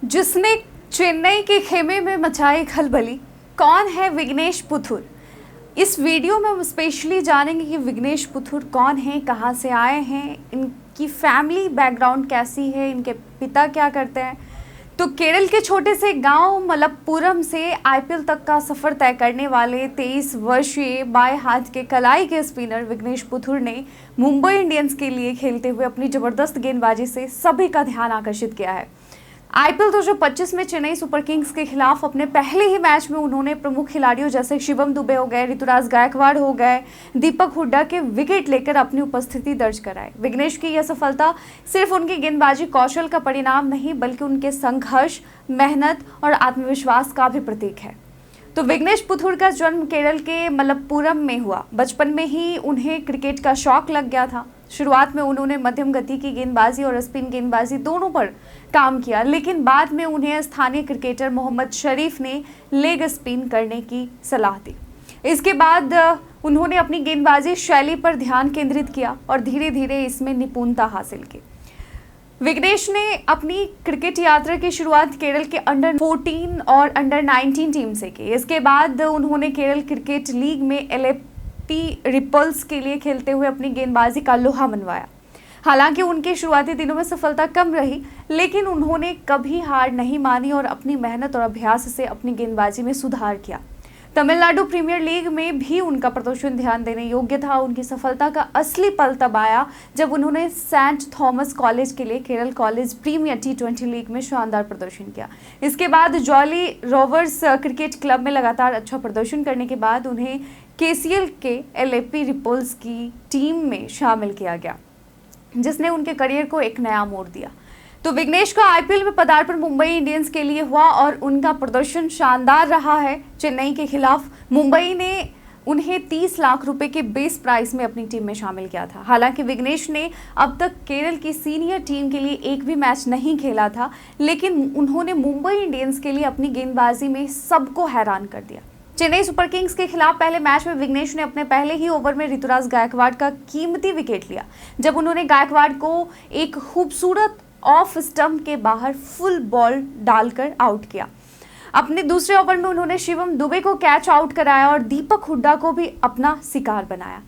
जिसने चेन्नई के खेमे में मचाई खलबली। कौन है विघ्नेश पुथुर? इस वीडियो में हम स्पेशली जानेंगे कि विघ्नेश पुथुर कौन है, कहां से आए हैं, इनकी फैमिली बैकग्राउंड कैसी है, इनके पिता क्या करते हैं। तो केरल के छोटे से गांव मलप्पुरम से आईपीएल तक का सफर तय करने वाले 23 वर्षीय बाएं हाथ के कलाई के स्पिनर विघ्नेश पुथुर ने मुंबई इंडियंस के लिए खेलते हुए अपनी जबरदस्त गेंदबाजी से सभी का ध्यान आकर्षित किया है। आईपीएल 2025 में चेन्नई सुपर किंग्स के खिलाफ अपने पहले ही मैच में उन्होंने प्रमुख खिलाड़ियों जैसे शिवम दुबे हो गए, ऋतुराज गायकवाड़ हो गए, दीपक हुड्डा के विकेट लेकर अपनी उपस्थिति दर्ज कराई। विघ्नेश की यह सफलता सिर्फ उनकी गेंदबाजी कौशल का परिणाम नहीं बल्कि उनके संघर्ष, मेहनत और आत्मविश्वास का भी प्रतीक है। तो विघ्नेश पुथुर का जन्म केरल के मलप्पुरम में हुआ। बचपन में ही उन्हें क्रिकेट का शौक लग गया था। शुरुआत में उन्होंने मध्यम गति की गेंदबाजी और स्पिन गेंदबाजी दोनों पर काम किया, लेकिन बाद में उन्हें स्थानीय क्रिकेटर मोहम्मद शरीफ ने लेग स्पिन करने की सलाह दी। इसके बाद उन्होंने अपनी गेंदबाजी शैली पर ध्यान केंद्रित किया और धीरे धीरे इसमें निपुणता हासिल की। विघ्नेश ने अपनी क्रिकेट यात्रा की शुरुआत केरल के अंडर 14 और अंडर 19 टीम से की। इसके बाद उन्होंने केरल क्रिकेट लीग में एलएपी रिपल्स के लिए खेलते हुए अपनी गेंदबाजी का लोहा मनवाया। हालांकि उनके शुरुआती दिनों में सफलता कम रही, लेकिन उन्होंने कभी हार नहीं मानी और अपनी मेहनत और अभ्यास से अपनी गेंदबाजी में सुधार किया। तमिलनाडु प्रीमियर लीग में भी उनका प्रदर्शन ध्यान देने योग्य था। उनकी सफलता का असली पल तब आया जब उन्होंने सेंट थॉमस कॉलेज के लिए Kerala college premiere T20 league में शानदार प्रदर्शन किया। इसके बाद जॉली रोवर्स क्रिकेट क्लब में लगातार अच्छा प्रदर्शन करने के बाद उन्हें KCL के एलएपी रिपल्स की टीम में शामिल किया गया, जिसने उनके करियर को एक नया मोड़ दिया। तो विघ्नेश का आईपीएल में पदार्पण मुंबई इंडियंस के लिए हुआ और उनका प्रदर्शन शानदार रहा है। चेन्नई के खिलाफ मुंबई ने उन्हें 30 लाख रुपए के बेस प्राइस में अपनी टीम में शामिल किया था। हालांकि विघ्नेश ने अब तक केरल की सीनियर टीम के लिए एक भी मैच नहीं खेला था, लेकिन उन्होंने मुंबई इंडियंस के लिए अपनी गेंदबाजी में सबको हैरान कर दिया। चेन्नई सुपर किंग्स के खिलाफ पहले मैच में विघ्नेश ने अपने पहले ही ओवर में ऋतुराज गायकवाड़ का कीमती विकेट लिया, जब उन्होंने गायकवाड़ को एक खूबसूरत ऑफ स्टंप के बाहर फुल बॉल डालकर आउट किया। अपने दूसरे ओवर में उन्होंने शिवम दुबे को कैच आउट कराया और दीपक हुड्डा को भी अपना शिकार बनाया।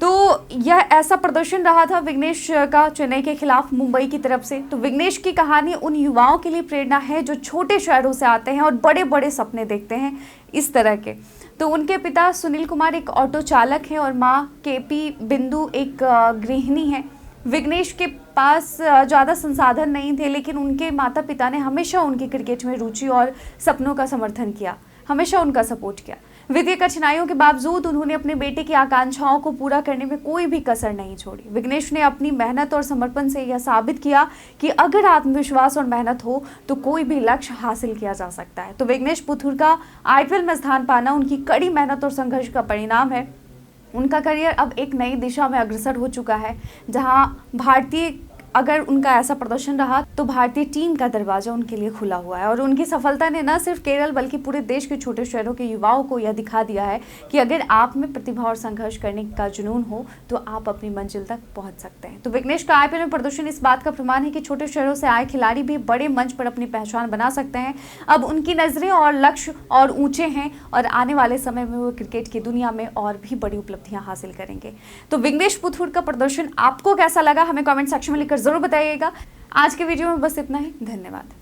तो यह ऐसा प्रदर्शन रहा था विघ्नेश का चेन्नई के खिलाफ मुंबई की तरफ से। तो विघ्नेश की कहानी उन युवाओं के लिए प्रेरणा है जो छोटे शहरों से आते हैं और बड़े बड़े सपने देखते हैं इस तरह के। तो उनके पिता सुनील कुमार एक ऑटो चालक हैं और माँ KP बिंदु एक गृहिणी है। विघ्नेश के पास ज़्यादा संसाधन नहीं थे, लेकिन उनके माता पिता ने हमेशा उनकी क्रिकेट में रुचि और सपनों का समर्थन किया, हमेशा उनका सपोर्ट किया। वित्तीय कठिनाइयों के बावजूद उन्होंने अपने बेटे की आकांक्षाओं को पूरा करने में कोई भी कसर नहीं छोड़ी। विघ्नेश ने अपनी मेहनत और समर्पण से यह साबित किया कि अगर आत्मविश्वास और मेहनत हो तो कोई भी लक्ष्य हासिल किया जा सकता है। तो विघ्नेश पुथुर का आईपीएल में स्थान पाना उनकी कड़ी मेहनत और संघर्ष का परिणाम है। उनका करियर अब एक नई दिशा में अग्रसर हो चुका है, जहां अगर उनका ऐसा प्रदर्शन रहा तो भारतीय टीम का दरवाजा उनके लिए खुला हुआ है। और उनकी सफलता ने न सिर्फ केरल बल्कि पूरे देश के छोटे शहरों के युवाओं को यह दिखा दिया है कि अगर आप में प्रतिभा और संघर्ष करने का जुनून हो तो आप अपनी मंजिल तक पहुंच सकते हैं। तो विघ्नेश का आईपीएल में प्रदर्शन इस बात का प्रमाण है कि छोटे शहरों से आए खिलाड़ी भी बड़े मंच पर अपनी पहचान बना सकते हैं। अब उनकी नजरें और लक्ष्य और ऊंचे हैं और आने वाले समय में वो क्रिकेट की दुनिया में और भी बड़ी उपलब्धियां हासिल करेंगे। तो विघ्नेश पुथुर का प्रदर्शन आपको कैसा लगा, हमें कमेंट सेक्शन में लिखकर जरूर बताइएगा। आज के वीडियो में बस इतना ही। धन्यवाद।